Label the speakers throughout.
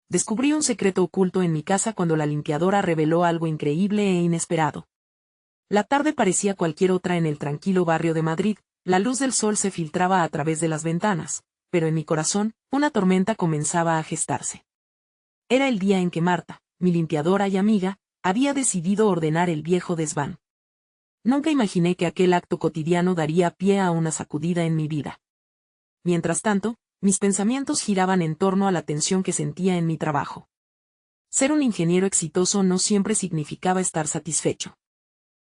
Speaker 1: descubrí un secreto oculto en mi casa cuando la limpiadora reveló algo increíble e inesperado. La tarde parecía cualquier otra en el tranquilo barrio de Madrid, la luz del sol se filtraba a través de las ventanas, pero en mi corazón, una tormenta comenzaba a gestarse. Era el día en que Marta, mi limpiadora y amiga, había decidido ordenar el viejo desván. Nunca imaginé que aquel acto cotidiano daría pie a una sacudida en mi vida. Mientras tanto, mis pensamientos giraban en torno a la tensión que sentía en mi trabajo. Ser un ingeniero exitoso no siempre significaba estar satisfecho.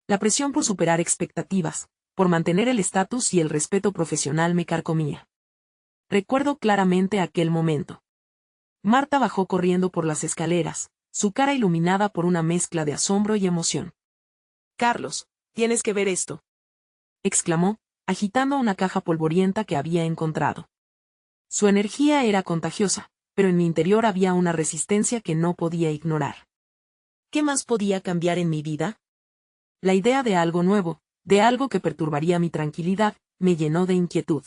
Speaker 1: La presión por superar expectativas, por mantener el estatus y el respeto profesional me carcomía. Recuerdo claramente aquel momento. Marta bajó corriendo por las escaleras, su cara iluminada por una mezcla de asombro y emoción. «Carlos, tienes que ver esto», exclamó, agitando una caja polvorienta que había encontrado. Su energía era contagiosa, pero en mi interior había una resistencia que no podía ignorar. ¿Qué más podía cambiar en mi vida? La idea de algo nuevo, de algo que perturbaría mi tranquilidad, me llenó de inquietud.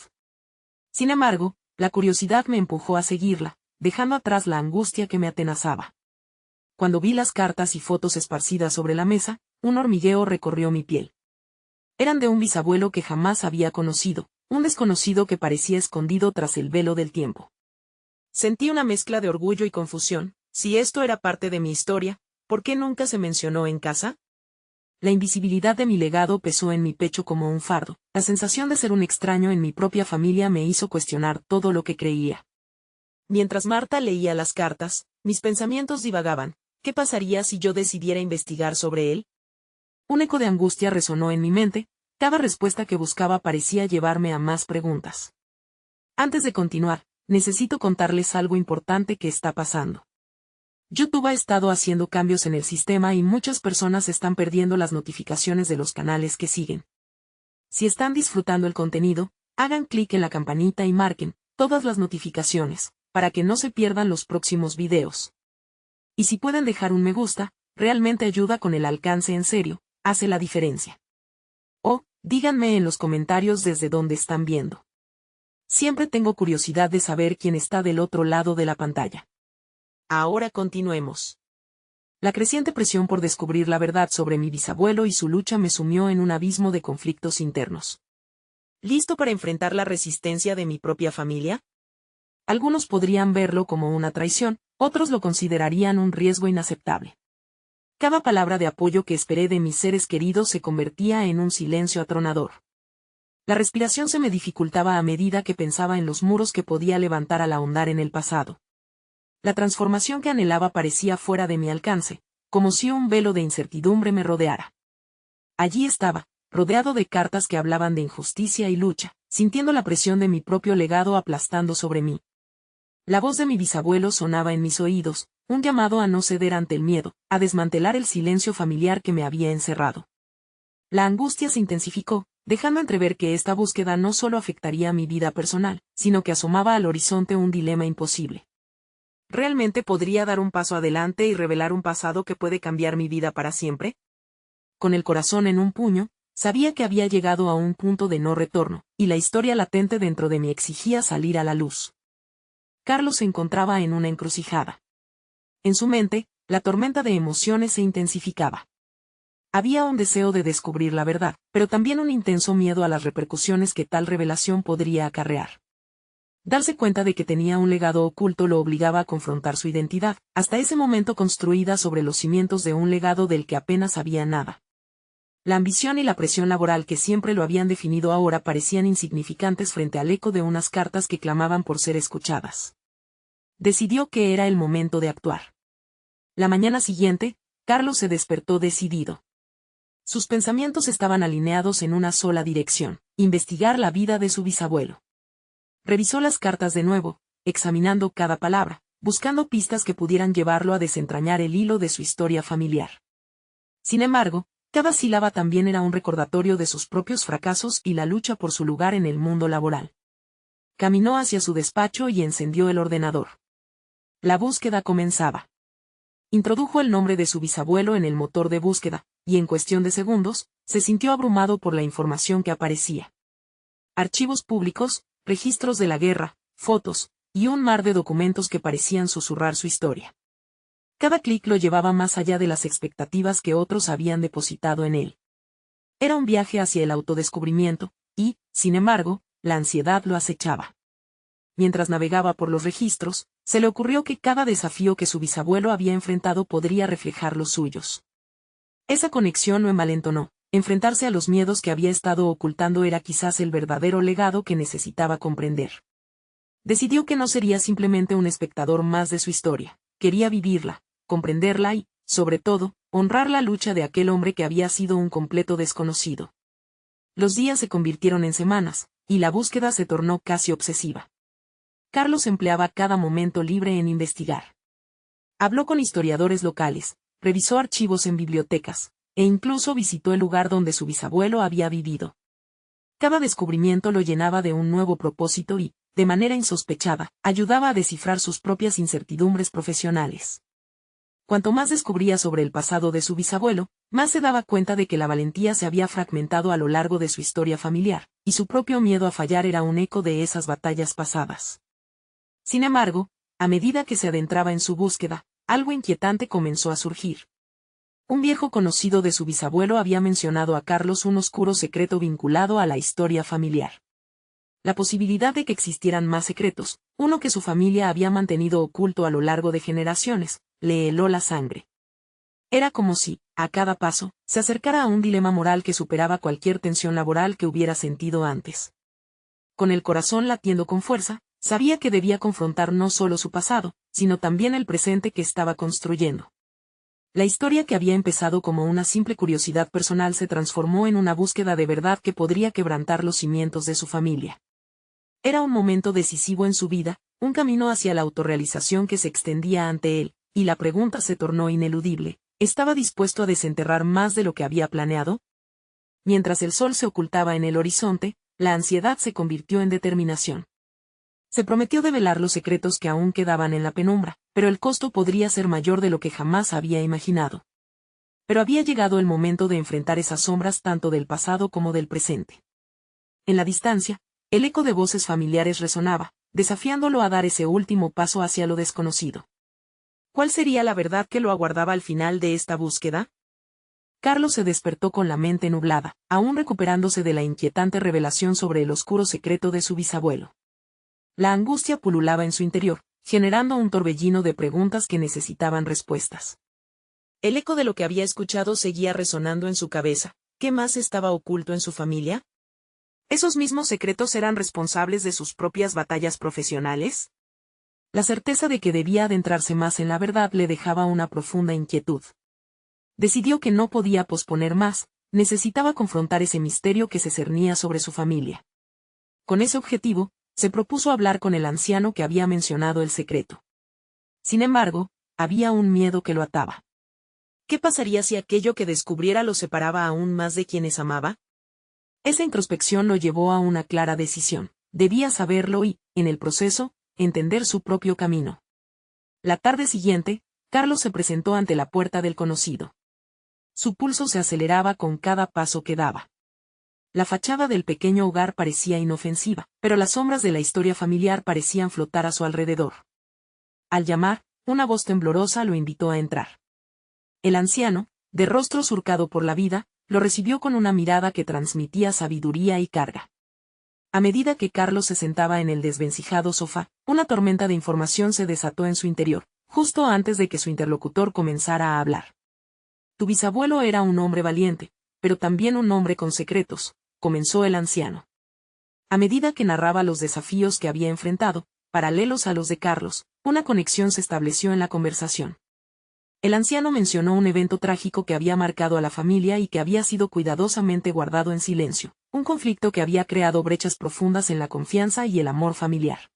Speaker 1: Sin embargo, la curiosidad me empujó a seguirla, dejando atrás la angustia que me atenazaba. Cuando vi las cartas y fotos esparcidas sobre la mesa, un hormigueo recorrió mi piel. Eran de un bisabuelo que jamás había conocido, un desconocido que parecía escondido tras el velo del tiempo. Sentí una mezcla de orgullo y confusión. Si esto era parte de mi historia, ¿por qué nunca se mencionó en casa? La invisibilidad de mi legado pesó en mi pecho como un fardo. La sensación de ser un extraño en mi propia familia me hizo cuestionar todo lo que creía. Mientras Marta leía las cartas, mis pensamientos divagaban. ¿Qué pasaría si yo decidiera investigar sobre él? Un eco de angustia resonó en mi mente, cada respuesta que buscaba parecía llevarme a más preguntas. Antes de continuar, necesito contarles algo importante que está pasando. YouTube ha estado haciendo cambios en el sistema y muchas personas están perdiendo las notificaciones de los canales que siguen. Si están disfrutando el contenido, hagan clic en la campanita y marquen todas las notificaciones, para que no se pierdan los próximos videos. Y si pueden dejar un me gusta, realmente ayuda con el alcance en serio, hace la diferencia. O, díganme en los comentarios desde dónde están viendo. Siempre tengo curiosidad de saber quién está del otro lado de la pantalla. Ahora continuemos. La creciente presión por descubrir la verdad sobre mi bisabuelo y su lucha me sumió en un abismo de conflictos internos. ¿Listo para enfrentar la resistencia de mi propia familia? Algunos podrían verlo como una traición, otros lo considerarían un riesgo inaceptable. Cada palabra de apoyo que esperé de mis seres queridos se convertía en un silencio atronador. La respiración se me dificultaba a medida que pensaba en los muros que podía levantar al ahondar en el pasado. La transformación que anhelaba parecía fuera de mi alcance, como si un velo de incertidumbre me rodeara. Allí estaba, rodeado de cartas que hablaban de injusticia y lucha, sintiendo la presión de mi propio legado aplastando sobre mí. La voz de mi bisabuelo sonaba en mis oídos, un llamado a no ceder ante el miedo, a desmantelar el silencio familiar que me había encerrado. La angustia se intensificó, dejando entrever que esta búsqueda no solo afectaría mi vida personal, sino que asomaba al horizonte un dilema imposible. ¿Realmente podría dar un paso adelante y revelar un pasado que puede cambiar mi vida para siempre? Con el corazón en un puño, sabía que había llegado a un punto de no retorno, y la historia latente dentro de mí exigía salir a la luz. Carlos se encontraba en una encrucijada. En su mente, la tormenta de emociones se intensificaba. Había un deseo de descubrir la verdad, pero también un intenso miedo a las repercusiones que tal revelación podría acarrear. Darse cuenta de que tenía un legado oculto lo obligaba a confrontar su identidad, hasta ese momento construida sobre los cimientos de un legado del que apenas sabía nada. La ambición y la presión laboral que siempre lo habían definido ahora parecían insignificantes frente al eco de unas cartas que clamaban por ser escuchadas. Decidió que era el momento de actuar. La mañana siguiente, Carlos se despertó decidido. Sus pensamientos estaban alineados en una sola dirección: investigar la vida de su bisabuelo. Revisó las cartas de nuevo, examinando cada palabra, buscando pistas que pudieran llevarlo a desentrañar el hilo de su historia familiar. Sin embargo, cada sílaba también era un recordatorio de sus propios fracasos y la lucha por su lugar en el mundo laboral. Caminó hacia su despacho y encendió el ordenador. La búsqueda comenzaba. Introdujo el nombre de su bisabuelo en el motor de búsqueda, y en cuestión de segundos, se sintió abrumado por la información que aparecía. Archivos públicos, registros de la guerra, fotos, y un mar de documentos que parecían susurrar su historia. Cada clic lo llevaba más allá de las expectativas que otros habían depositado en él. Era un viaje hacia el autodescubrimiento, y, sin embargo, la ansiedad lo acechaba. Mientras navegaba por los registros, se le ocurrió que cada desafío que su bisabuelo había enfrentado podría reflejar los suyos. Esa conexión lo envalentonó. Enfrentarse a los miedos que había estado ocultando era quizás el verdadero legado que necesitaba comprender. Decidió que no sería simplemente un espectador más de su historia, quería vivirla, comprenderla y, sobre todo, honrar la lucha de aquel hombre que había sido un completo desconocido. Los días se convirtieron en semanas, y la búsqueda se tornó casi obsesiva. Carlos empleaba cada momento libre en investigar. Habló con historiadores locales, revisó archivos en bibliotecas, e incluso visitó el lugar donde su bisabuelo había vivido. Cada descubrimiento lo llenaba de un nuevo propósito y, de manera insospechada, ayudaba a descifrar sus propias incertidumbres profesionales. Cuanto más descubría sobre el pasado de su bisabuelo, más se daba cuenta de que la valentía se había fragmentado a lo largo de su historia familiar, y su propio miedo a fallar era un eco de esas batallas pasadas. Sin embargo, a medida que se adentraba en su búsqueda, algo inquietante comenzó a surgir. Un viejo conocido de su bisabuelo había mencionado a Carlos un oscuro secreto vinculado a la historia familiar. La posibilidad de que existieran más secretos, uno que su familia había mantenido oculto a lo largo de generaciones, le heló la sangre. Era como si, a cada paso, se acercara a un dilema moral que superaba cualquier tensión laboral que hubiera sentido antes. Con el corazón latiendo con fuerza, sabía que debía confrontar no solo su pasado, sino también el presente que estaba construyendo. La historia que había empezado como una simple curiosidad personal se transformó en una búsqueda de verdad que podría quebrantar los cimientos de su familia. Era un momento decisivo en su vida, un camino hacia la autorrealización que se extendía ante él, y la pregunta se tornó ineludible: ¿estaba dispuesto a desenterrar más de lo que había planeado? Mientras el sol se ocultaba en el horizonte, la ansiedad se convirtió en determinación. Se prometió develar los secretos que aún quedaban en la penumbra, pero el costo podría ser mayor de lo que jamás había imaginado. Pero había llegado el momento de enfrentar esas sombras tanto del pasado como del presente. En la distancia, el eco de voces familiares resonaba, desafiándolo a dar ese último paso hacia lo desconocido. ¿Cuál sería la verdad que lo aguardaba al final de esta búsqueda? Carlos se despertó con la mente nublada, aún recuperándose de la inquietante revelación sobre el oscuro secreto de su bisabuelo. La angustia pululaba en su interior, generando un torbellino de preguntas que necesitaban respuestas. El eco de lo que había escuchado seguía resonando en su cabeza. ¿Qué más estaba oculto en su familia? ¿Esos mismos secretos eran responsables de sus propias batallas profesionales? La certeza de que debía adentrarse más en la verdad le dejaba una profunda inquietud. Decidió que no podía posponer más, necesitaba confrontar ese misterio que se cernía sobre su familia. Con ese objetivo, se propuso hablar con el anciano que había mencionado el secreto. Sin embargo, había un miedo que lo ataba. ¿Qué pasaría si aquello que descubriera lo separaba aún más de quienes amaba? Esa introspección lo llevó a una clara decisión: debía saberlo y, en el proceso, entender su propio camino. La tarde siguiente, Carlos se presentó ante la puerta del conocido. Su pulso se aceleraba con cada paso que daba. La fachada del pequeño hogar parecía inofensiva, pero las sombras de la historia familiar parecían flotar a su alrededor. Al llamar, una voz temblorosa lo invitó a entrar. El anciano, de rostro surcado por la vida, lo recibió con una mirada que transmitía sabiduría y carga. A medida que Carlos se sentaba en el desvencijado sofá, una tormenta de información se desató en su interior, justo antes de que su interlocutor comenzara a hablar. Tu bisabuelo era un hombre valiente, pero también un hombre con secretos, comenzó el anciano. A medida que narraba los desafíos que había enfrentado, paralelos a los de Carlos, una conexión se estableció en la conversación. El anciano mencionó un evento trágico que había marcado a la familia y que había sido cuidadosamente guardado en silencio, un conflicto que había creado brechas profundas en la confianza y el amor familiar.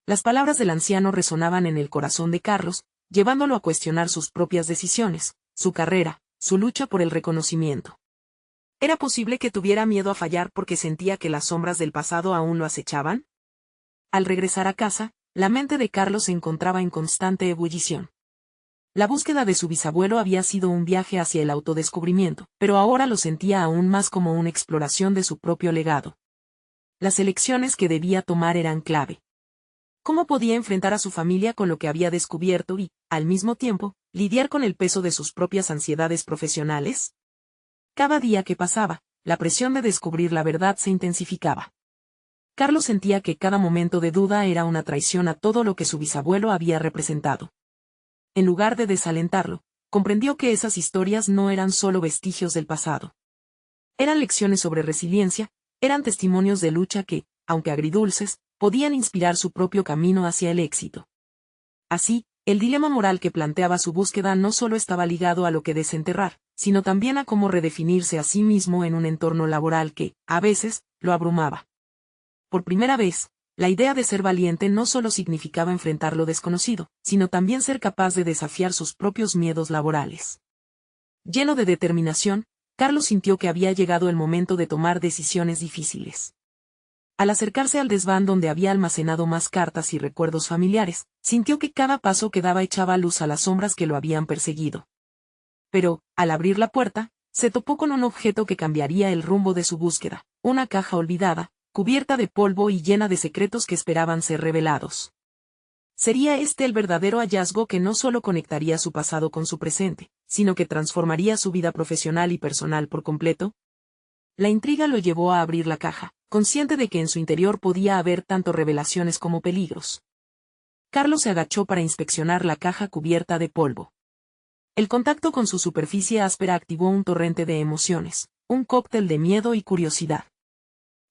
Speaker 1: Las palabras del anciano resonaban en el corazón de Carlos, llevándolo a cuestionar sus propias decisiones, su carrera, su lucha por el reconocimiento. ¿Era posible que tuviera miedo a fallar porque sentía que las sombras del pasado aún lo acechaban? Al regresar a casa, la mente de Carlos se encontraba en constante ebullición. La búsqueda de su bisabuelo había sido un viaje hacia el autodescubrimiento, pero ahora lo sentía aún más como una exploración de su propio legado. Las elecciones que debía tomar eran clave. ¿Cómo podía enfrentar a su familia con lo que había descubierto y, al mismo tiempo, lidiar con el peso de sus propias ansiedades profesionales? Cada día que pasaba, la presión de descubrir la verdad se intensificaba. Carlos sentía que cada momento de duda era una traición a todo lo que su bisabuelo había representado. En lugar de desalentarlo, comprendió que esas historias no eran solo vestigios del pasado. Eran lecciones sobre resiliencia, eran testimonios de lucha que, aunque agridulces, podían inspirar su propio camino hacia el éxito. Así, el dilema moral que planteaba su búsqueda no solo estaba ligado a lo que desenterrar, sino también a cómo redefinirse a sí mismo en un entorno laboral que, a veces, lo abrumaba. Por primera vez, la idea de ser valiente no solo significaba enfrentar lo desconocido, sino también ser capaz de desafiar sus propios miedos laborales. Lleno de determinación, Carlos sintió que había llegado el momento de tomar decisiones difíciles. Al acercarse al desván donde había almacenado más cartas y recuerdos familiares, sintió que cada paso que daba echaba luz a las sombras que lo habían perseguido. Pero, al abrir la puerta, se topó con un objeto que cambiaría el rumbo de su búsqueda, una caja olvidada, cubierta de polvo y llena de secretos que esperaban ser revelados. Sería este el verdadero hallazgo que no solo conectaría su pasado con su presente, sino que transformaría su vida profesional y personal por completo. La intriga lo llevó a abrir la caja, consciente de que en su interior podía haber tanto revelaciones como peligros. Carlos se agachó para inspeccionar la caja cubierta de polvo. El contacto con su superficie áspera activó un torrente de emociones, un cóctel de miedo y curiosidad.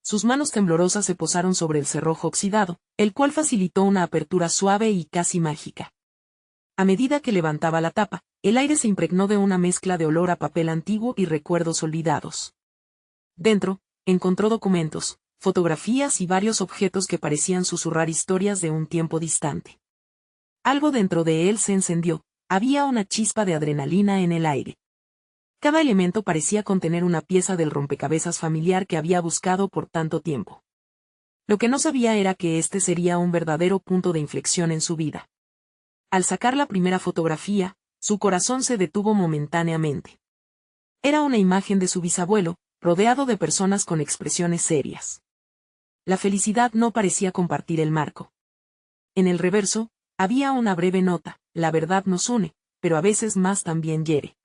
Speaker 1: Sus manos temblorosas se posaron sobre el cerrojo oxidado, el cual facilitó una apertura suave y casi mágica. A medida que levantaba la tapa, el aire se impregnó de una mezcla de olor a papel antiguo y recuerdos olvidados. Dentro, encontró documentos, fotografías y varios objetos que parecían susurrar historias de un tiempo distante. Algo dentro de él se encendió, había una chispa de adrenalina en el aire. Cada elemento parecía contener una pieza del rompecabezas familiar que había buscado por tanto tiempo. Lo que no sabía era que este sería un verdadero punto de inflexión en su vida. Al sacar la primera fotografía, su corazón se detuvo momentáneamente. Era una imagen de su bisabuelo, rodeado de personas con expresiones serias. La felicidad no parecía compartir el marco. En el reverso, había una breve nota: la verdad nos une, pero a veces más también hiere.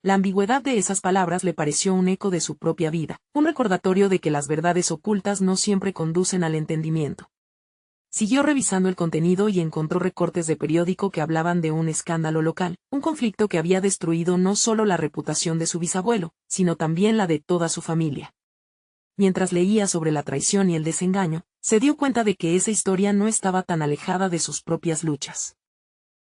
Speaker 1: La ambigüedad de esas palabras le pareció un eco de su propia vida, un recordatorio de que las verdades ocultas no siempre conducen al entendimiento. Siguió revisando el contenido y encontró recortes de periódico que hablaban de un escándalo local, un conflicto que había destruido no solo la reputación de su bisabuelo, sino también la de toda su familia. Mientras leía sobre la traición y el desengaño, se dio cuenta de que esa historia no estaba tan alejada de sus propias luchas.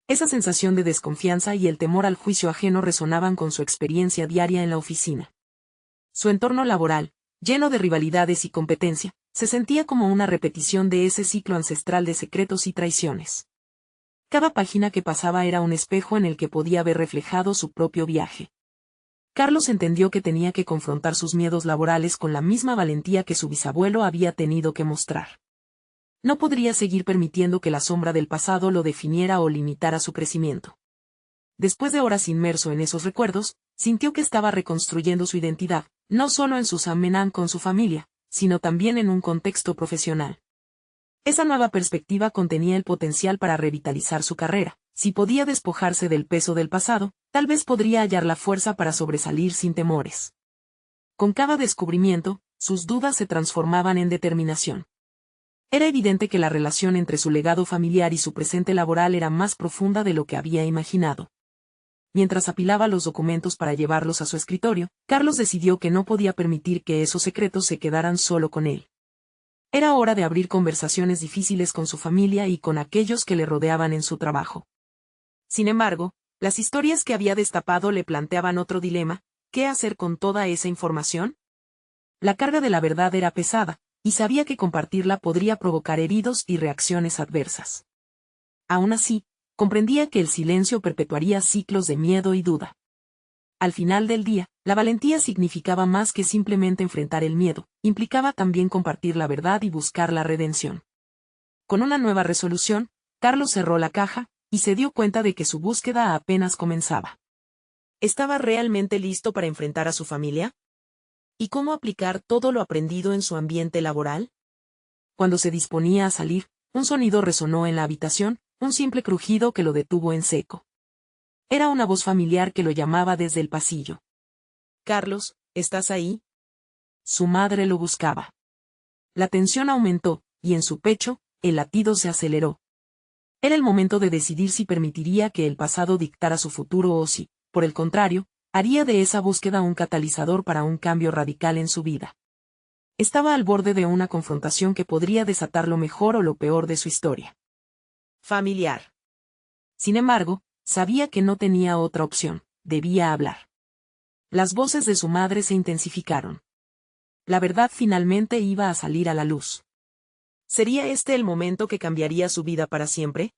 Speaker 1: Esa sensación de desconfianza y el temor al juicio ajeno resonaban con su experiencia diaria en la oficina. Su entorno laboral, lleno de rivalidades y competencia, se sentía como una repetición de ese ciclo ancestral de secretos y traiciones. Cada página que pasaba era un espejo en el que podía ver reflejado su propio viaje. Carlos entendió que tenía que confrontar sus miedos laborales con la misma valentía que su bisabuelo había tenido que mostrar. No podría seguir permitiendo que la sombra del pasado lo definiera o limitara su crecimiento. Después de horas inmerso en esos recuerdos, sintió que estaba reconstruyendo su identidad, no solo en su Sammenan con su familia, sino también en un contexto profesional. Esa nueva perspectiva contenía el potencial para revitalizar su carrera. Si podía despojarse del peso del pasado, tal vez podría hallar la fuerza para sobresalir sin temores. Con cada descubrimiento, sus dudas se transformaban en determinación. Era evidente que la relación entre su legado familiar y su presente laboral era más profunda de lo que había imaginado. Mientras apilaba los documentos para llevarlos a su escritorio, Carlos decidió que no podía permitir que esos secretos se quedaran solo con él. Era hora de abrir conversaciones difíciles con su familia y con aquellos que le rodeaban en su trabajo. Sin embargo, las historias que había destapado le planteaban otro dilema: ¿qué hacer con toda esa información? La carga de la verdad era pesada, y sabía que compartirla podría provocar heridos y reacciones adversas. Aún así, comprendía que el silencio perpetuaría ciclos de miedo y duda. Al final del día, la valentía significaba más que simplemente enfrentar el miedo, implicaba también compartir la verdad y buscar la redención. Con una nueva resolución, Carlos cerró la caja, y se dio cuenta de que su búsqueda apenas comenzaba. ¿Estaba realmente listo para enfrentar a su familia? ¿Y cómo aplicar todo lo aprendido en su ambiente laboral? Cuando se disponía a salir, un sonido resonó en la habitación, un simple crujido que lo detuvo en seco. Era una voz familiar que lo llamaba desde el pasillo.
Speaker 2: Carlos, ¿estás ahí?
Speaker 1: Su madre lo buscaba. La tensión aumentó, y en su pecho, el latido se aceleró. Era el momento de decidir si permitiría que el pasado dictara su futuro o si, por el contrario, haría de esa búsqueda un catalizador para un cambio radical en su vida. Estaba al borde de una confrontación que podría desatar lo mejor o lo peor de su historia
Speaker 2: familiar.
Speaker 1: Sin embargo, sabía que no tenía otra opción, debía hablar. Las voces de su madre se intensificaron. La verdad finalmente iba a salir a la luz.
Speaker 2: ¿Sería este el momento que cambiaría su vida para siempre?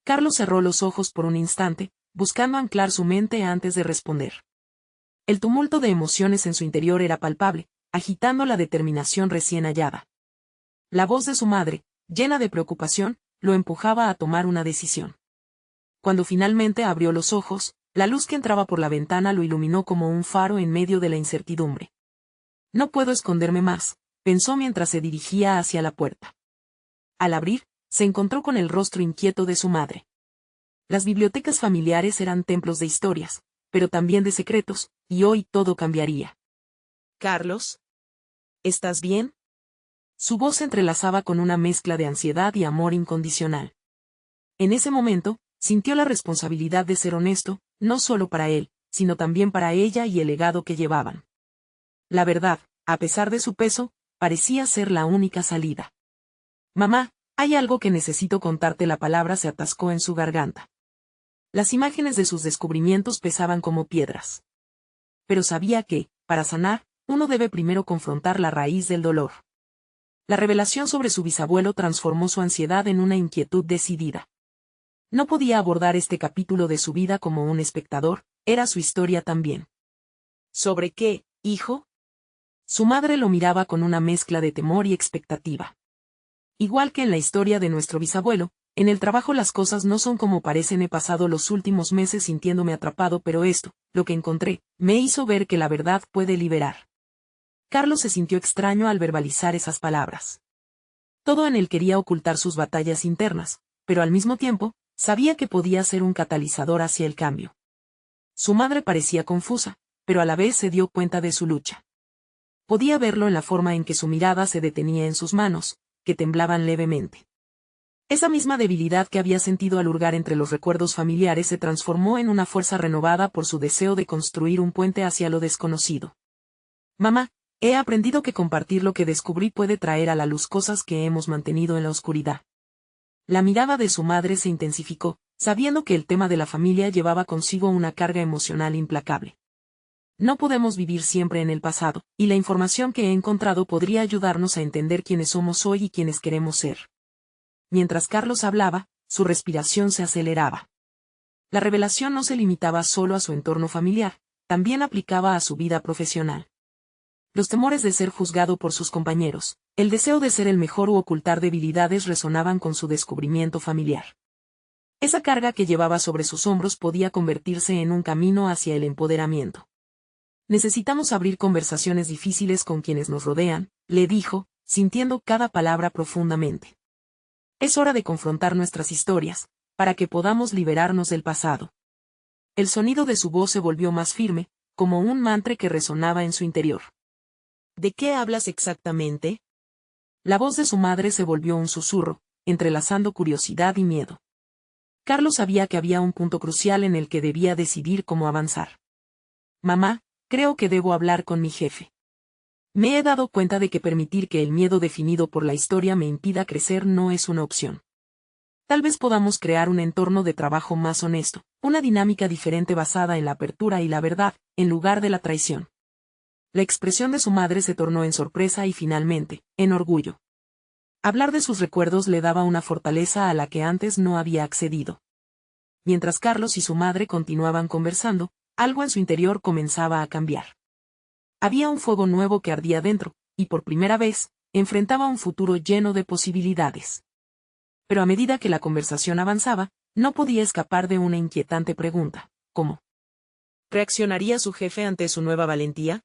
Speaker 1: Carlos cerró los ojos por un instante, buscando anclar su mente antes de responder. El tumulto de emociones en su interior era palpable, agitando la determinación recién hallada. La voz de su madre, llena de preocupación, lo empujaba a tomar una decisión. Cuando finalmente abrió los ojos, la luz que entraba por la ventana lo iluminó como un faro en medio de la incertidumbre. No puedo esconderme más, pensó mientras se dirigía hacia la puerta. Al abrir, se encontró con el rostro inquieto de su madre. Las bibliotecas familiares eran templos de historias, pero también de secretos, y hoy todo cambiaría.
Speaker 2: Carlos, ¿estás bien?
Speaker 1: Su voz se entrelazaba con una mezcla de ansiedad y amor incondicional. En ese momento, sintió la responsabilidad de ser honesto, no solo para él, sino también para ella y el legado que llevaban. La verdad, a pesar de su peso, parecía ser la única salida. Mamá, hay algo que necesito contarte. La palabra se atascó en su garganta. Las imágenes de sus descubrimientos pesaban como piedras. Pero sabía que, para sanar, uno debe primero confrontar la raíz del dolor. La revelación sobre su bisabuelo transformó su ansiedad en una inquietud decidida. No podía abordar este capítulo de su vida como un espectador, era su historia también.
Speaker 2: ¿Sobre qué, hijo?
Speaker 1: Su madre lo miraba con una mezcla de temor y expectativa. Igual que en la historia de nuestro bisabuelo, en el trabajo las cosas no son como parecen. He pasado los últimos meses sintiéndome atrapado, pero esto, lo que encontré, me hizo ver que la verdad puede liberar. Carlos se sintió extraño al verbalizar esas palabras. Todo en él quería ocultar sus batallas internas, pero al mismo tiempo, sabía que podía ser un catalizador hacia el cambio. Su madre parecía confusa, pero a la vez se dio cuenta de su lucha. Podía verlo en la forma en que su mirada se detenía en sus manos, que temblaban levemente. Esa misma debilidad que había sentido al hurgar entre los recuerdos familiares se transformó en una fuerza renovada por su deseo de construir un puente hacia lo desconocido. Mamá, he aprendido que compartir lo que descubrí puede traer a la luz cosas que hemos mantenido en la oscuridad. La mirada de su madre se intensificó, sabiendo que el tema de la familia llevaba consigo una carga emocional implacable. No podemos vivir siempre en el pasado, y la información que he encontrado podría ayudarnos a entender quiénes somos hoy y quiénes queremos ser. Mientras Carlos hablaba, su respiración se aceleraba. La revelación no se limitaba solo a su entorno familiar, también aplicaba a su vida profesional. Los temores de ser juzgado por sus compañeros, el deseo de ser el mejor u ocultar debilidades resonaban con su descubrimiento familiar. Esa carga que llevaba sobre sus hombros podía convertirse en un camino hacia el empoderamiento. Necesitamos abrir conversaciones difíciles con quienes nos rodean, le dijo, sintiendo cada palabra profundamente. Es hora de confrontar nuestras historias, para que podamos liberarnos del pasado. El sonido de su voz se volvió más firme, como un mantra que resonaba en su interior.
Speaker 2: ¿De qué hablas exactamente?
Speaker 1: La voz de su madre se volvió un susurro, entrelazando curiosidad y miedo. Carlos sabía que había un punto crucial en el que debía decidir cómo avanzar. Mamá, creo que debo hablar con mi jefe. Me he dado cuenta de que permitir que el miedo definido por la historia me impida crecer no es una opción. Tal vez podamos crear un entorno de trabajo más honesto, una dinámica diferente basada en la apertura y la verdad, en lugar de la traición. La expresión de su madre se tornó en sorpresa y finalmente, en orgullo. Hablar de sus recuerdos le daba una fortaleza a la que antes no había accedido. Mientras Carlos y su madre continuaban conversando, algo en su interior comenzaba a cambiar. Había un fuego nuevo que ardía dentro, y por primera vez, enfrentaba un futuro lleno de posibilidades. Pero a medida que la conversación avanzaba, no podía escapar de una inquietante pregunta: ¿cómo
Speaker 2: reaccionaría su jefe ante su nueva valentía?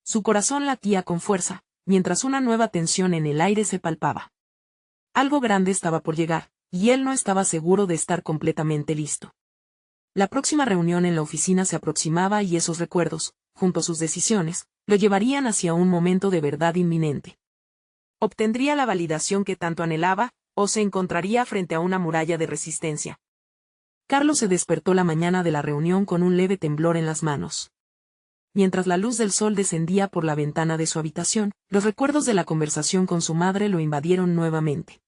Speaker 1: Su corazón latía con fuerza, mientras una nueva tensión en el aire se palpaba. Algo grande estaba por llegar, y él no estaba seguro de estar completamente listo. La próxima reunión en la oficina se aproximaba y esos recuerdos, junto a sus decisiones, lo llevarían hacia un momento de verdad inminente.
Speaker 2: ¿Obtendría la validación que tanto anhelaba, o se encontraría frente a una muralla de resistencia?
Speaker 1: Carlos se despertó la mañana de la reunión con un leve temblor en las manos. Mientras la luz del sol descendía por la ventana de su habitación, los recuerdos de la conversación con su madre lo invadieron nuevamente.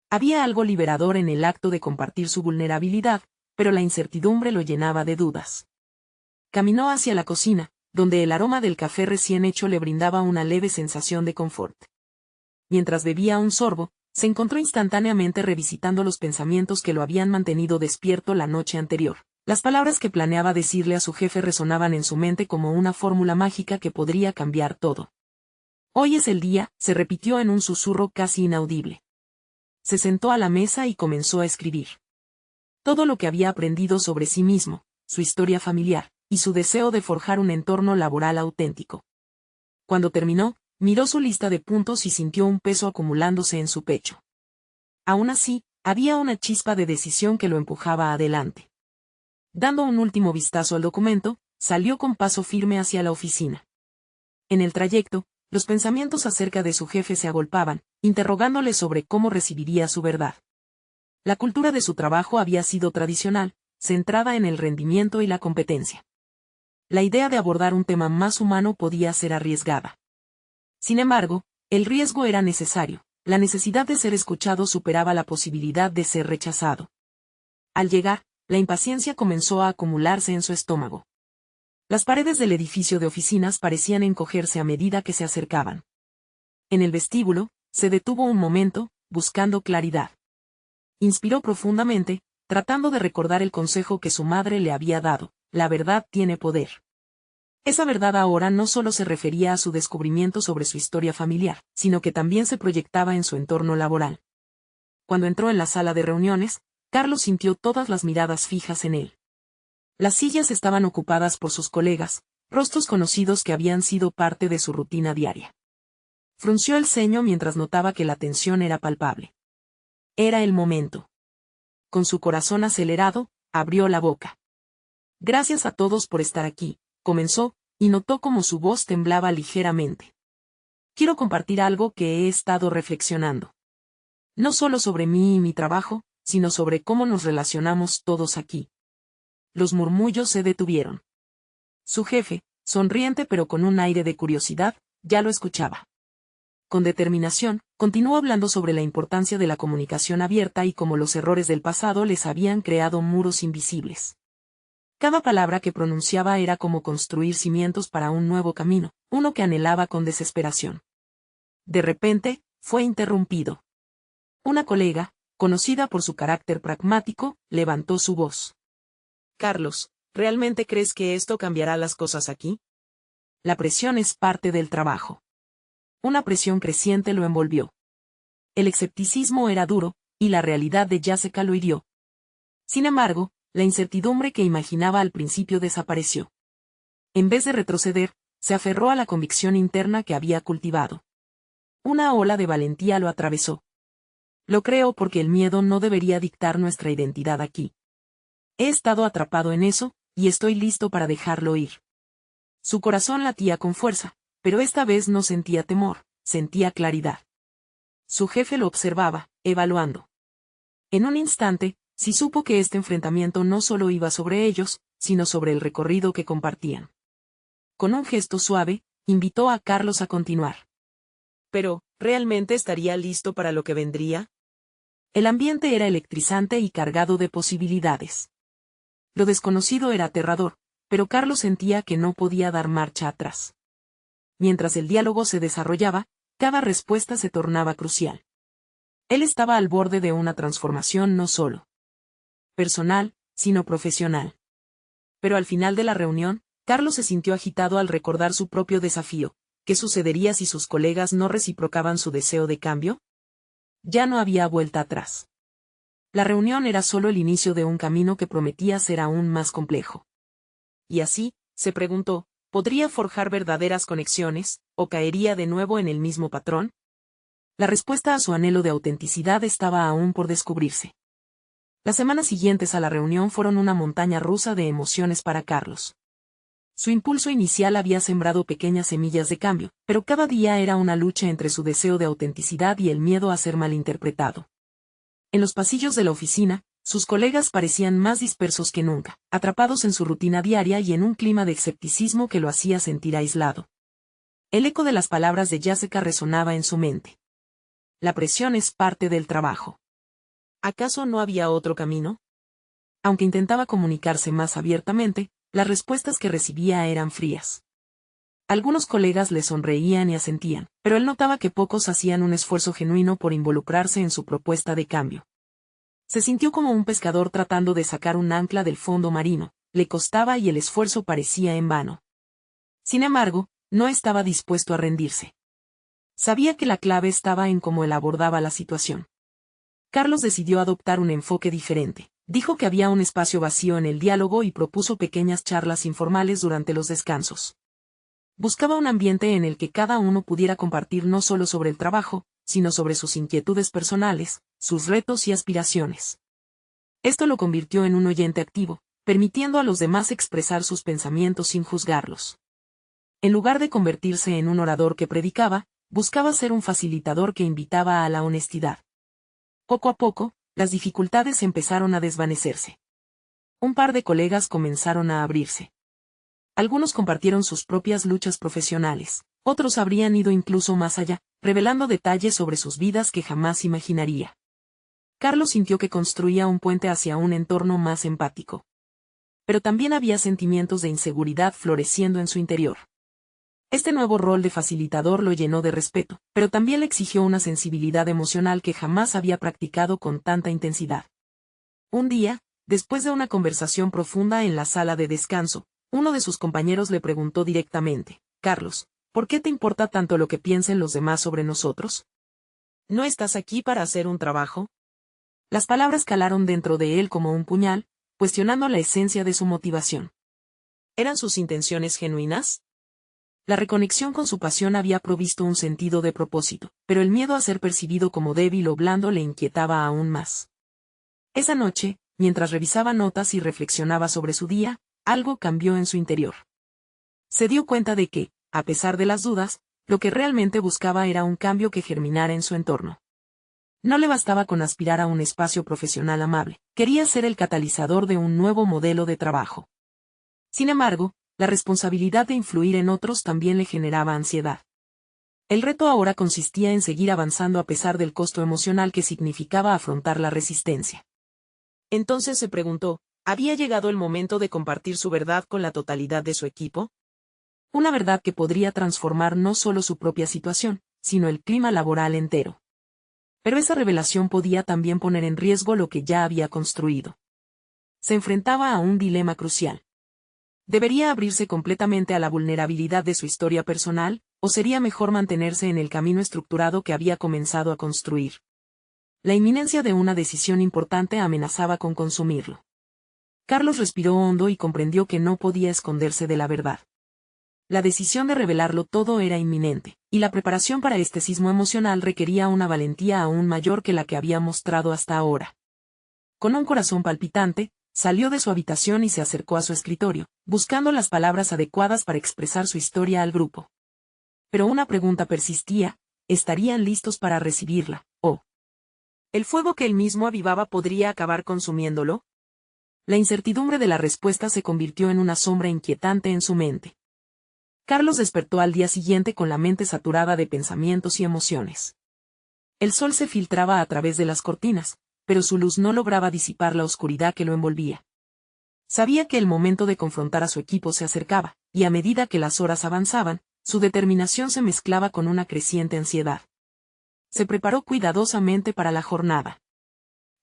Speaker 1: Había algo liberador en el acto de compartir su vulnerabilidad, pero la incertidumbre lo llenaba de dudas. Caminó hacia la cocina, donde el aroma del café recién hecho le brindaba una leve sensación de confort. Mientras bebía un sorbo, se encontró instantáneamente revisitando los pensamientos que lo habían mantenido despierto la noche anterior. Las palabras que planeaba decirle a su jefe resonaban en su mente como una fórmula mágica que podría cambiar todo. Hoy es el día, se repitió en un susurro casi inaudible. Se sentó a la mesa y comenzó a escribir. Todo lo que había aprendido sobre sí mismo, su historia familiar, y su deseo de forjar un entorno laboral auténtico. Cuando terminó, miró su lista de puntos y sintió un peso acumulándose en su pecho. Aún así, había una chispa de decisión que lo empujaba adelante. Dando un último vistazo al documento, salió con paso firme hacia la oficina. En el trayecto, los pensamientos acerca de su jefe se agolpaban, interrogándole sobre cómo recibiría su verdad. La cultura de su trabajo había sido tradicional, centrada en el rendimiento y la competencia. La idea de abordar un tema más humano podía ser arriesgada. Sin embargo, el riesgo era necesario, la necesidad de ser escuchado superaba la posibilidad de ser rechazado. Al llegar, la impaciencia comenzó a acumularse en su estómago. Las paredes del edificio de oficinas parecían encogerse a medida que se acercaban. En el vestíbulo, se detuvo un momento, buscando claridad. Inspiró profundamente, tratando de recordar el consejo que su madre le había dado: la verdad tiene poder. Esa verdad ahora no solo se refería a su descubrimiento sobre su historia familiar, sino que también se proyectaba en su entorno laboral. Cuando entró en la sala de reuniones, Carlos sintió todas las miradas fijas en él. Las sillas estaban ocupadas por sus colegas, rostros conocidos que habían sido parte de su rutina diaria. Frunció el ceño mientras notaba que la tensión era palpable. Era el momento. Con su corazón acelerado, abrió la boca. Gracias a todos por estar aquí, comenzó, y notó como su voz temblaba ligeramente. Quiero compartir algo que he estado reflexionando. No solo sobre mí y mi trabajo, sino sobre cómo nos relacionamos todos aquí. Los murmullos se detuvieron. Su jefe, sonriente pero con un aire de curiosidad, ya lo escuchaba. Con determinación, continuó hablando sobre la importancia de la comunicación abierta y cómo los errores del pasado les habían creado muros invisibles. Cada palabra que pronunciaba era como construir cimientos para un nuevo camino, uno que anhelaba con desesperación. De repente, fue interrumpido. Una colega, conocida por su carácter pragmático, levantó su voz.
Speaker 2: Carlos, ¿realmente crees que esto cambiará las cosas aquí?
Speaker 1: La presión es parte del trabajo. Una presión creciente lo envolvió. El escepticismo era duro, y la realidad de Jessica lo hirió. Sin embargo, la incertidumbre que imaginaba al principio desapareció. En vez de retroceder, se aferró a la convicción interna que había cultivado. Una ola de valentía lo atravesó. Lo creo porque el miedo no debería dictar nuestra identidad aquí. He estado atrapado en eso, y estoy listo para dejarlo ir. Su corazón latía con fuerza, pero esta vez no sentía temor, sentía claridad. Su jefe lo observaba, evaluando. En un instante, sí supo que este enfrentamiento no solo iba sobre ellos, sino sobre el recorrido que compartían. Con un gesto suave, invitó a Carlos a continuar.
Speaker 2: Pero, ¿realmente estaría listo para lo que vendría?
Speaker 1: El ambiente era electrizante y cargado de posibilidades. Lo desconocido era aterrador, pero Carlos sentía que no podía dar marcha atrás. Mientras el diálogo se desarrollaba, cada respuesta se tornaba crucial. Él estaba al borde de una transformación no solo personal, sino profesional. Pero al final de la reunión, Carlos se sintió agitado al recordar su propio desafío. ¿Qué sucedería si sus colegas no reciprocaban su deseo de cambio? Ya no había vuelta atrás. La reunión era solo el inicio de un camino que prometía ser aún más complejo.
Speaker 2: Y así, se preguntó, ¿podría forjar verdaderas conexiones, o caería de nuevo en el mismo patrón?
Speaker 1: La respuesta a su anhelo de autenticidad estaba aún por descubrirse. Las semanas siguientes a la reunión fueron una montaña rusa de emociones para Carlos. Su impulso inicial había sembrado pequeñas semillas de cambio, pero cada día era una lucha entre su deseo de autenticidad y el miedo a ser malinterpretado. En los pasillos de la oficina, sus colegas parecían más dispersos que nunca, atrapados en su rutina diaria y en un clima de escepticismo que lo hacía sentir aislado. El eco de las palabras de Jessica resonaba en su mente. La presión es parte del trabajo. ¿Acaso no había otro camino? Aunque intentaba comunicarse más abiertamente, las respuestas que recibía eran frías. Algunos colegas le sonreían y asentían, pero él notaba que pocos hacían un esfuerzo genuino por involucrarse en su propuesta de cambio. Se sintió como un pescador tratando de sacar un ancla del fondo marino, le costaba y el esfuerzo parecía en vano. Sin embargo, no estaba dispuesto a rendirse. Sabía que la clave estaba en cómo él abordaba la situación. Carlos decidió adoptar un enfoque diferente. Dijo que había un espacio vacío en el diálogo y propuso pequeñas charlas informales durante los descansos. Buscaba un ambiente en el que cada uno pudiera compartir no solo sobre el trabajo, sino sobre sus inquietudes personales, sus retos y aspiraciones. Esto lo convirtió en un oyente activo, permitiendo a los demás expresar sus pensamientos sin juzgarlos. En lugar de convertirse en un orador que predicaba, buscaba ser un facilitador que invitaba a la honestidad. Poco a poco, las dificultades empezaron a desvanecerse. Un par de colegas comenzaron a abrirse. Algunos compartieron sus propias luchas profesionales, otros habrían ido incluso más allá, revelando detalles sobre sus vidas que jamás imaginaría. Carlos sintió que construía un puente hacia un entorno más empático. Pero también había sentimientos de inseguridad floreciendo en su interior. Este nuevo rol de facilitador lo llenó de respeto, pero también le exigió una sensibilidad emocional que jamás había practicado con tanta intensidad. Un día, después de una conversación profunda en la sala de descanso, uno de sus compañeros le preguntó directamente: «Carlos, ¿por qué te importa tanto lo que piensen los demás sobre nosotros? ¿No estás aquí para hacer un trabajo?». Las palabras calaron dentro de él como un puñal, cuestionando la esencia de su motivación. ¿Eran sus intenciones genuinas? La reconexión con su pasión había provisto un sentido de propósito, pero el miedo a ser percibido como débil o blando le inquietaba aún más. Esa noche, mientras revisaba notas y reflexionaba sobre su día, algo cambió en su interior. Se dio cuenta de que, a pesar de las dudas, lo que realmente buscaba era un cambio que germinara en su entorno. No le bastaba con aspirar a un espacio profesional amable, quería ser el catalizador de un nuevo modelo de trabajo. Sin embargo, la responsabilidad de influir en otros también le generaba ansiedad. El reto ahora consistía en seguir avanzando a pesar del costo emocional que significaba afrontar la resistencia. Entonces se preguntó, ¿había llegado el momento de compartir su verdad con la totalidad de su equipo? Una verdad que podría transformar no solo su propia situación, sino el clima laboral entero. Pero esa revelación podía también poner en riesgo lo que ya había construido. Se enfrentaba a un dilema crucial. ¿Debería abrirse completamente a la vulnerabilidad de su historia personal, o sería mejor mantenerse en el camino estructurado que había comenzado a construir? La inminencia de una decisión importante amenazaba con consumirlo. Carlos respiró hondo y comprendió que no podía esconderse de la verdad. La decisión de revelarlo todo era inminente, y la preparación para este sismo emocional requería una valentía aún mayor que la que había mostrado hasta ahora. Con un corazón palpitante, salió de su habitación y se acercó a su escritorio, buscando las palabras adecuadas para expresar su historia al grupo. Pero una pregunta persistía: ¿estarían listos para recibirla, o el fuego que él mismo avivaba podría acabar consumiéndolo? La incertidumbre de la respuesta se convirtió en una sombra inquietante en su mente. Carlos despertó al día siguiente con la mente saturada de pensamientos y emociones. El sol se filtraba a través de las cortinas, pero su luz no lograba disipar la oscuridad que lo envolvía. Sabía que el momento de confrontar a su equipo se acercaba, y a medida que las horas avanzaban, su determinación se mezclaba con una creciente ansiedad. Se preparó cuidadosamente para la jornada.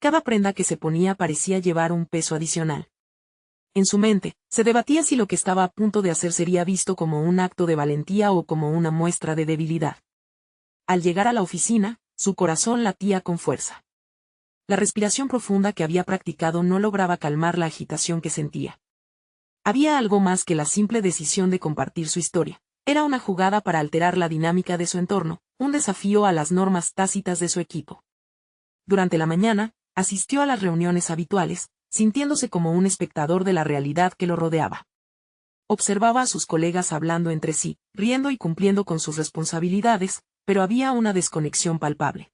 Speaker 1: Cada prenda que se ponía parecía llevar un peso adicional. En su mente, se debatía si lo que estaba a punto de hacer sería visto como un acto de valentía o como una muestra de debilidad. Al llegar a la oficina, su corazón latía con fuerza. La respiración profunda que había practicado no lograba calmar la agitación que sentía. Había algo más que la simple decisión de compartir su historia. Era una jugada para alterar la dinámica de su entorno, un desafío a las normas tácitas de su equipo. Durante la mañana, asistió a las reuniones habituales, sintiéndose como un espectador de la realidad que lo rodeaba. Observaba a sus colegas hablando entre sí, riendo y cumpliendo con sus responsabilidades, pero había una desconexión palpable.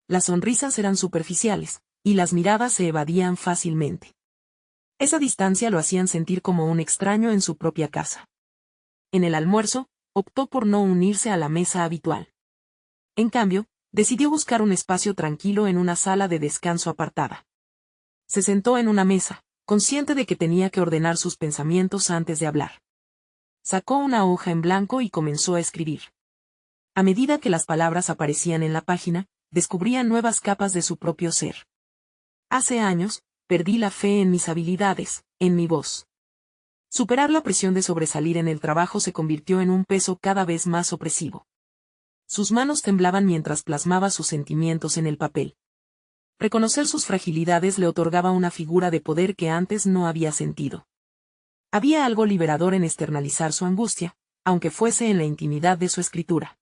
Speaker 1: Las sonrisas eran superficiales, y las miradas se evadían fácilmente. Esa distancia lo hacían sentir como un extraño en su propia casa. En el almuerzo, optó por no unirse a la mesa habitual. En cambio, decidió buscar un espacio tranquilo en una sala de descanso apartada. Se sentó en una mesa, consciente de que tenía que ordenar sus pensamientos antes de hablar. Sacó una hoja en blanco y comenzó a escribir. A medida que las palabras aparecían en la página, descubría nuevas capas de su propio ser. Hace años, perdí la fe en mis habilidades, en mi voz. Superar la presión de sobresalir en el trabajo se convirtió en un peso cada vez más opresivo. Sus manos temblaban mientras plasmaba sus sentimientos en el papel. Reconocer sus fragilidades le otorgaba una figura de poder que antes no había sentido. Había algo liberador en externalizar su angustia, aunque fuese en la intimidad de su escritura.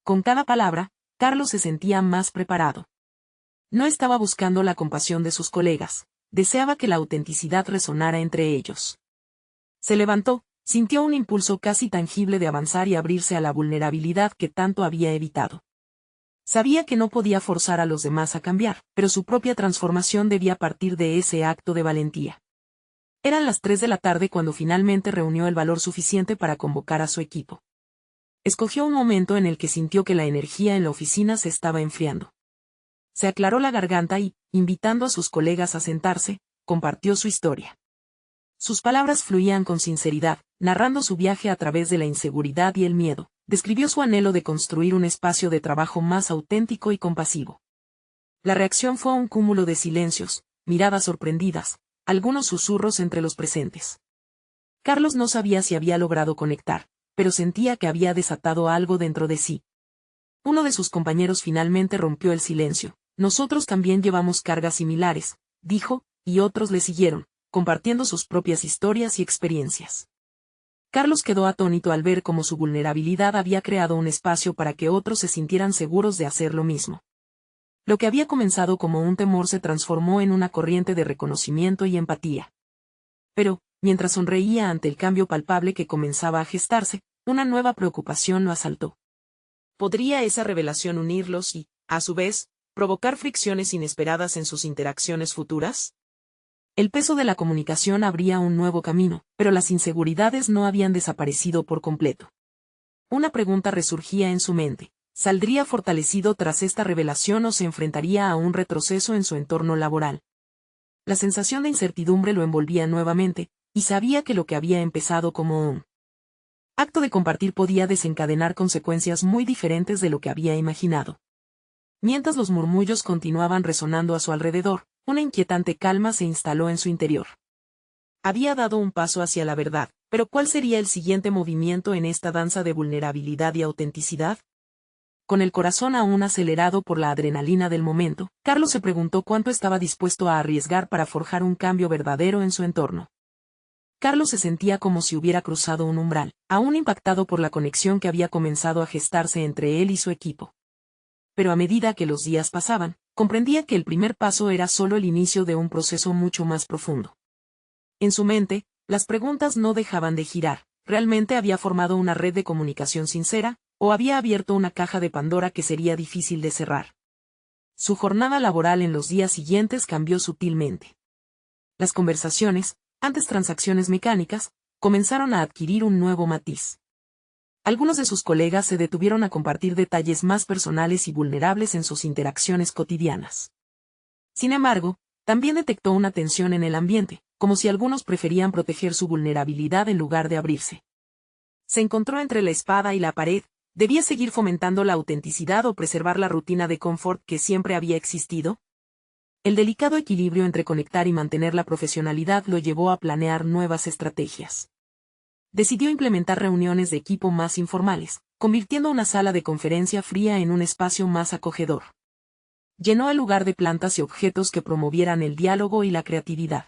Speaker 1: Con cada palabra, Carlos se sentía más preparado. No estaba buscando la compasión de sus colegas, deseaba que la autenticidad resonara entre ellos. Se levantó, sintió un impulso casi tangible de avanzar y abrirse a la vulnerabilidad que tanto había evitado. Sabía que no podía forzar a los demás a cambiar, pero su propia transformación debía partir de ese acto de valentía. Eran las 3 de la tarde cuando finalmente reunió el valor suficiente para convocar a su equipo. Escogió un momento en el que sintió que la energía en la oficina se estaba enfriando. Se aclaró la garganta y, invitando a sus colegas a sentarse, compartió su historia. Sus palabras fluían con sinceridad, narrando su viaje a través de la inseguridad y el miedo. Describió su anhelo de construir un espacio de trabajo más auténtico y compasivo. La reacción fue un cúmulo de silencios, miradas sorprendidas, algunos susurros entre los presentes. Carlos no sabía si había logrado conectar, pero sentía que había desatado algo dentro de sí. Uno de sus compañeros finalmente rompió el silencio. Nosotros también llevamos cargas similares, dijo, y otros le siguieron, compartiendo sus propias historias y experiencias. Carlos quedó atónito al ver cómo su vulnerabilidad había creado un espacio para que otros se sintieran seguros de hacer lo mismo. Lo que había comenzado como un temor se transformó en una corriente de reconocimiento y empatía. Pero, mientras sonreía ante el cambio palpable que comenzaba a gestarse, una nueva preocupación lo asaltó. ¿Podría esa revelación unirlos y, a su vez, provocar fricciones inesperadas en sus interacciones futuras? El peso de la comunicación abría un nuevo camino, pero las inseguridades no habían desaparecido por completo. Una pregunta resurgía en su mente: ¿saldría fortalecido tras esta revelación o se enfrentaría a un retroceso en su entorno laboral? La sensación de incertidumbre lo envolvía nuevamente, y sabía que lo que había empezado como un acto de compartir podía desencadenar consecuencias muy diferentes de lo que había imaginado. Mientras los murmullos continuaban resonando a su alrededor, una inquietante calma se instaló en su interior. Había dado un paso hacia la verdad, pero ¿cuál sería el siguiente movimiento en esta danza de vulnerabilidad y autenticidad? Con el corazón aún acelerado por la adrenalina del momento, Carlos se preguntó cuánto estaba dispuesto a arriesgar para forjar un cambio verdadero en su entorno. Carlos se sentía como si hubiera cruzado un umbral, aún impactado por la conexión que había comenzado a gestarse entre él y su equipo. Pero a medida que los días pasaban, comprendía que el primer paso era solo el inicio de un proceso mucho más profundo. En su mente, las preguntas no dejaban de girar. ¿Realmente había formado una red de comunicación sincera, o había abierto una caja de Pandora que sería difícil de cerrar? Su jornada laboral en los días siguientes cambió sutilmente. Las conversaciones, antes transacciones mecánicas, comenzaron a adquirir un nuevo matiz. Algunos de sus colegas se detuvieron a compartir detalles más personales y vulnerables en sus interacciones cotidianas. Sin embargo, también detectó una tensión en el ambiente, como si algunos preferían proteger su vulnerabilidad en lugar de abrirse. Se encontró entre la espada y la pared: ¿debía seguir fomentando la autenticidad o preservar la rutina de confort que siempre había existido? El delicado equilibrio entre conectar y mantener la profesionalidad lo llevó a planear nuevas estrategias. Decidió implementar reuniones de equipo más informales, convirtiendo una sala de conferencia fría en un espacio más acogedor. Llenó el lugar de plantas y objetos que promovieran el diálogo y la creatividad.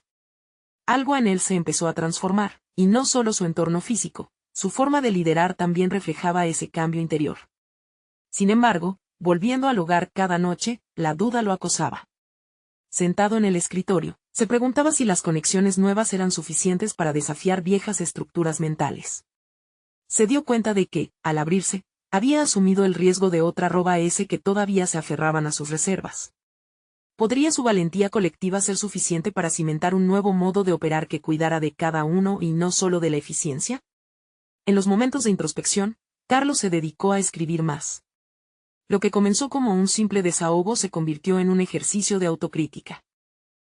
Speaker 1: Algo en él se empezó a transformar, y no solo su entorno físico, su forma de liderar también reflejaba ese cambio interior. Sin embargo, volviendo al hogar cada noche, la duda lo acosaba. Sentado en el escritorio, se preguntaba si las conexiones nuevas eran suficientes para desafiar viejas estructuras mentales. Se dio cuenta de que, al abrirse, había asumido el riesgo de otra ese que todavía se aferraban a sus reservas. ¿Podría su valentía colectiva ser suficiente para cimentar un nuevo modo de operar que cuidara de cada uno y no solo de la eficiencia? En los momentos de introspección, Carlos se dedicó a escribir más. Lo que comenzó como un simple desahogo se convirtió en un ejercicio de autocrítica.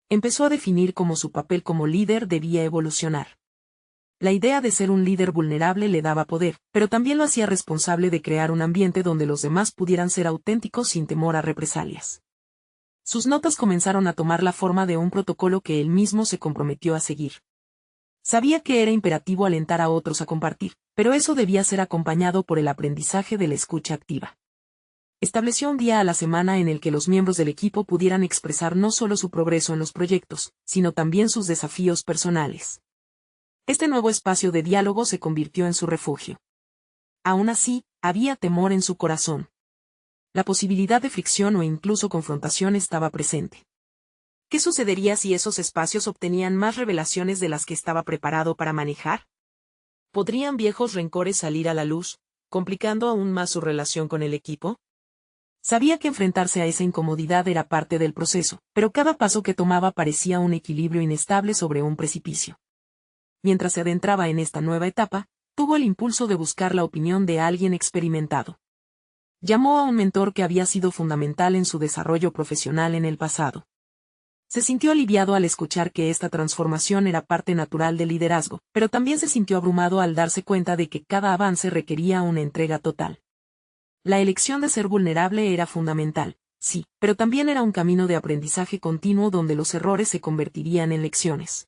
Speaker 1: Empezó a definir cómo su papel como líder debía evolucionar. La idea de ser un líder vulnerable le daba poder, pero también lo hacía responsable de crear un ambiente donde los demás pudieran ser auténticos sin temor a represalias. Sus notas comenzaron a tomar la forma de un protocolo que él mismo se comprometió a seguir. Sabía que era imperativo alentar a otros a compartir, pero eso debía ser acompañado por el aprendizaje de la escucha activa. Estableció un día a la semana en el que los miembros del equipo pudieran expresar no solo su progreso en los proyectos, sino también sus desafíos personales. Este nuevo espacio de diálogo se convirtió en su refugio. Aún así, había temor en su corazón. La posibilidad de fricción o incluso confrontación estaba presente. ¿Qué sucedería si esos espacios obtenían más revelaciones de las que estaba preparado para manejar? ¿Podrían viejos rencores salir a la luz, complicando aún más su relación con el equipo? Sabía que enfrentarse a esa incomodidad era parte del proceso, pero cada paso que tomaba parecía un equilibrio inestable sobre un precipicio. Mientras se adentraba en esta nueva etapa, tuvo el impulso de buscar la opinión de alguien experimentado. Llamó a un mentor que había sido fundamental en su desarrollo profesional en el pasado. Se sintió aliviado al escuchar que esta transformación era parte natural del liderazgo, pero también se sintió abrumado al darse cuenta de que cada avance requería una entrega total. La elección de ser vulnerable era fundamental, sí, pero también era un camino de aprendizaje continuo donde los errores se convertirían en lecciones.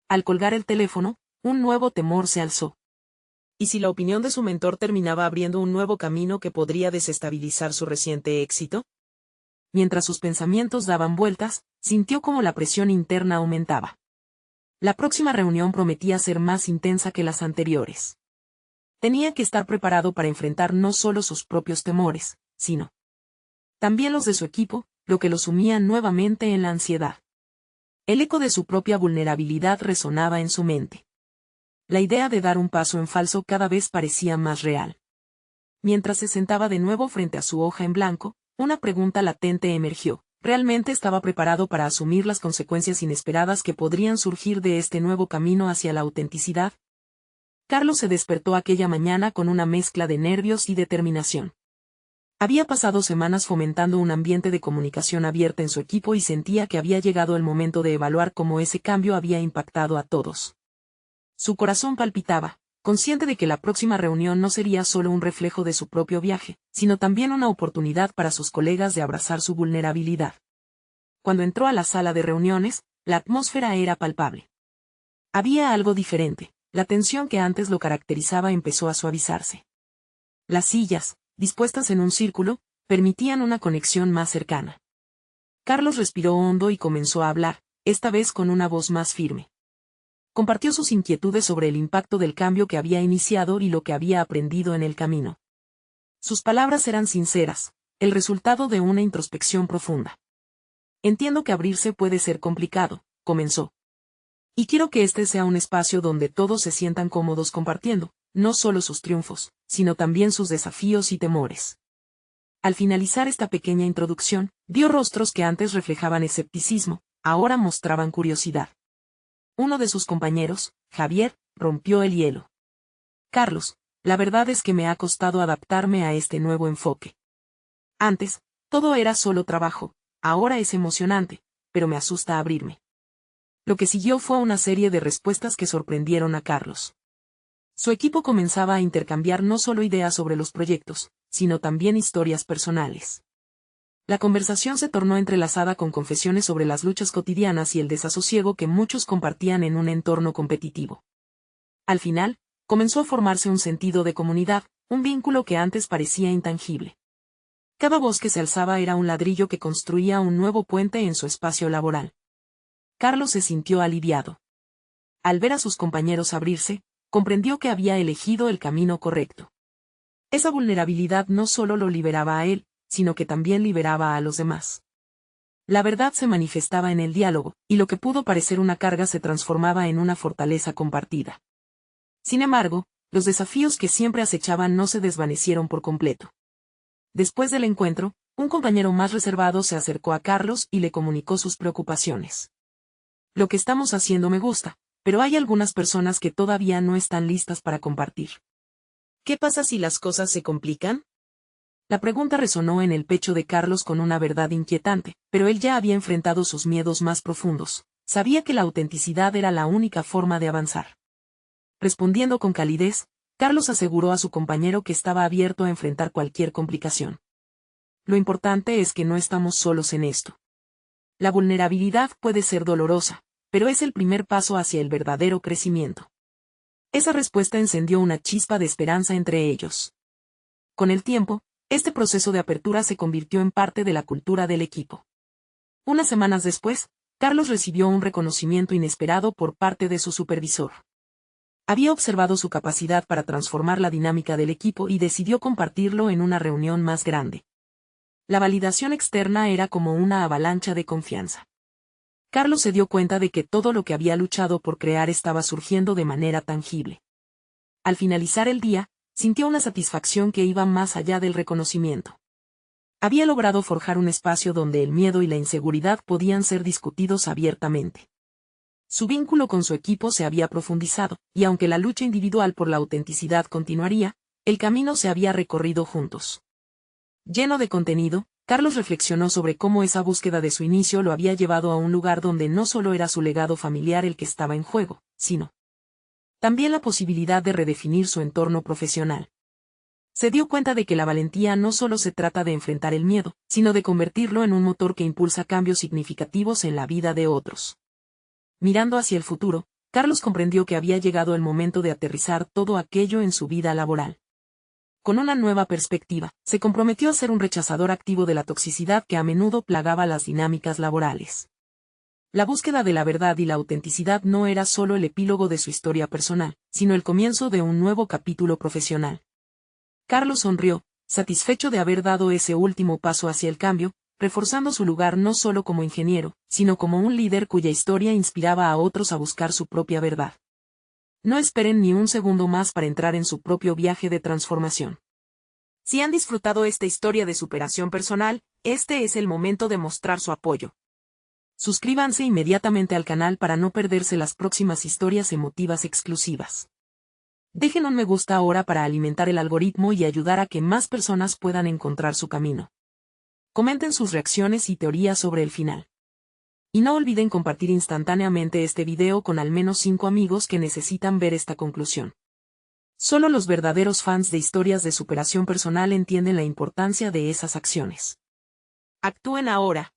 Speaker 1: Al colgar el teléfono, un nuevo temor se alzó. ¿Y si la opinión de su mentor terminaba abriendo un nuevo camino que podría desestabilizar su reciente éxito? Mientras sus pensamientos daban vueltas, sintió como la presión interna aumentaba. La próxima reunión prometía ser más intensa que las anteriores. Tenía que estar preparado para enfrentar no solo sus propios temores, sino también los de su equipo, lo que lo sumía nuevamente en la ansiedad. El eco de su propia vulnerabilidad resonaba en su mente. La idea de dar un paso en falso cada vez parecía más real. Mientras se sentaba de nuevo frente a su hoja en blanco, una pregunta latente emergió. ¿Realmente estaba preparado para asumir las consecuencias inesperadas que podrían surgir de este nuevo camino hacia la autenticidad? Carlos se despertó aquella mañana con una mezcla de nervios y determinación. Había pasado semanas fomentando un ambiente de comunicación abierta en su equipo y sentía que había llegado el momento de evaluar cómo ese cambio había impactado a todos. Su corazón palpitaba, consciente de que la próxima reunión no sería solo un reflejo de su propio viaje, sino también una oportunidad para sus colegas de abrazar su vulnerabilidad. Cuando entró a la sala de reuniones, la atmósfera era palpable. Había algo diferente, la tensión que antes lo caracterizaba empezó a suavizarse. Las sillas, dispuestas en un círculo, permitían una conexión más cercana. Carlos respiró hondo y comenzó a hablar, esta vez con una voz más firme. Compartió sus inquietudes sobre el impacto del cambio que había iniciado y lo que había aprendido en el camino. Sus palabras eran sinceras, el resultado de una introspección profunda. Entiendo que abrirse puede ser complicado, comenzó. Y quiero que este sea un espacio donde todos se sientan cómodos compartiendo, no solo sus triunfos, sino también sus desafíos y temores. Al finalizar esta pequeña introducción, vio rostros que antes reflejaban escepticismo, ahora mostraban curiosidad. Uno de sus compañeros, Javier, rompió el hielo. Carlos, la verdad es que me ha costado adaptarme a este nuevo enfoque. Antes, todo era solo trabajo, ahora es emocionante, pero me asusta abrirme. Lo que siguió fue una serie de respuestas que sorprendieron a Carlos. Su equipo comenzaba a intercambiar no solo ideas sobre los proyectos, sino también historias personales. La conversación se tornó entrelazada con confesiones sobre las luchas cotidianas y el desasosiego que muchos compartían en un entorno competitivo. Al final, comenzó a formarse un sentido de comunidad, un vínculo que antes parecía intangible. Cada voz que se alzaba era un ladrillo que construía un nuevo puente en su espacio laboral. Carlos se sintió aliviado. Al ver a sus compañeros abrirse, comprendió que había elegido el camino correcto. Esa vulnerabilidad no solo lo liberaba a él, sino que también liberaba a los demás. La verdad se manifestaba en el diálogo, y lo que pudo parecer una carga se transformaba en una fortaleza compartida. Sin embargo, los desafíos que siempre acechaban no se desvanecieron por completo. Después del encuentro, un compañero más reservado se acercó a Carlos y le comunicó sus preocupaciones. Lo que estamos haciendo me gusta, pero hay algunas personas que todavía no están listas para compartir.
Speaker 2: ¿Qué pasa si las cosas se complican?
Speaker 1: La pregunta resonó en el pecho de Carlos con una verdad inquietante, pero él ya había enfrentado sus miedos más profundos. Sabía que la autenticidad era la única forma de avanzar. Respondiendo con calidez, Carlos aseguró a su compañero que estaba abierto a enfrentar cualquier complicación. Lo importante es que no estamos solos en esto. La vulnerabilidad puede ser dolorosa, pero es el primer paso hacia el verdadero crecimiento. Esa respuesta encendió una chispa de esperanza entre ellos. Con el tiempo, este proceso de apertura se convirtió en parte de la cultura del equipo. Unas semanas después, Carlos recibió un reconocimiento inesperado por parte de su supervisor. Había observado su capacidad para transformar la dinámica del equipo y decidió compartirlo en una reunión más grande. La validación externa era como una avalancha de confianza. Carlos se dio cuenta de que todo lo que había luchado por crear estaba surgiendo de manera tangible. Al finalizar el día, sintió una satisfacción que iba más allá del reconocimiento. Había logrado forjar un espacio donde el miedo y la inseguridad podían ser discutidos abiertamente. Su vínculo con su equipo se había profundizado, y aunque la lucha individual por la autenticidad continuaría, el camino se había recorrido juntos. Lleno de contenido, Carlos reflexionó sobre cómo esa búsqueda de su inicio lo había llevado a un lugar donde no solo era su legado familiar el que estaba en juego, sino también la posibilidad de redefinir su entorno profesional. Se dio cuenta de que la valentía no solo se trata de enfrentar el miedo, sino de convertirlo en un motor que impulsa cambios significativos en la vida de otros. Mirando hacia el futuro, Carlos comprendió que había llegado el momento de aterrizar todo aquello en su vida laboral. Con una nueva perspectiva, se comprometió a ser un rechazador activo de la toxicidad que a menudo plagaba las dinámicas laborales. La búsqueda de la verdad y la autenticidad no era solo el epílogo de su historia personal, sino el comienzo de un nuevo capítulo profesional. Carlos sonrió, satisfecho de haber dado ese último paso hacia el cambio, reforzando su lugar no solo como ingeniero, sino como un líder cuya historia inspiraba a otros a buscar su propia verdad. No esperen ni un segundo más para entrar en su propio viaje de transformación.
Speaker 2: Si han disfrutado esta historia de superación personal, este es el momento de mostrar su apoyo.
Speaker 1: Suscríbanse inmediatamente al canal para no perderse las próximas historias emotivas exclusivas. Dejen un me gusta ahora para alimentar el algoritmo y ayudar a que más personas puedan encontrar su camino. Comenten sus reacciones y teorías sobre el final. Y no olviden compartir instantáneamente este video con al menos 5 amigos que necesitan ver esta conclusión. Solo los verdaderos fans de historias de superación personal entienden la importancia de esas acciones.
Speaker 2: Actúen ahora.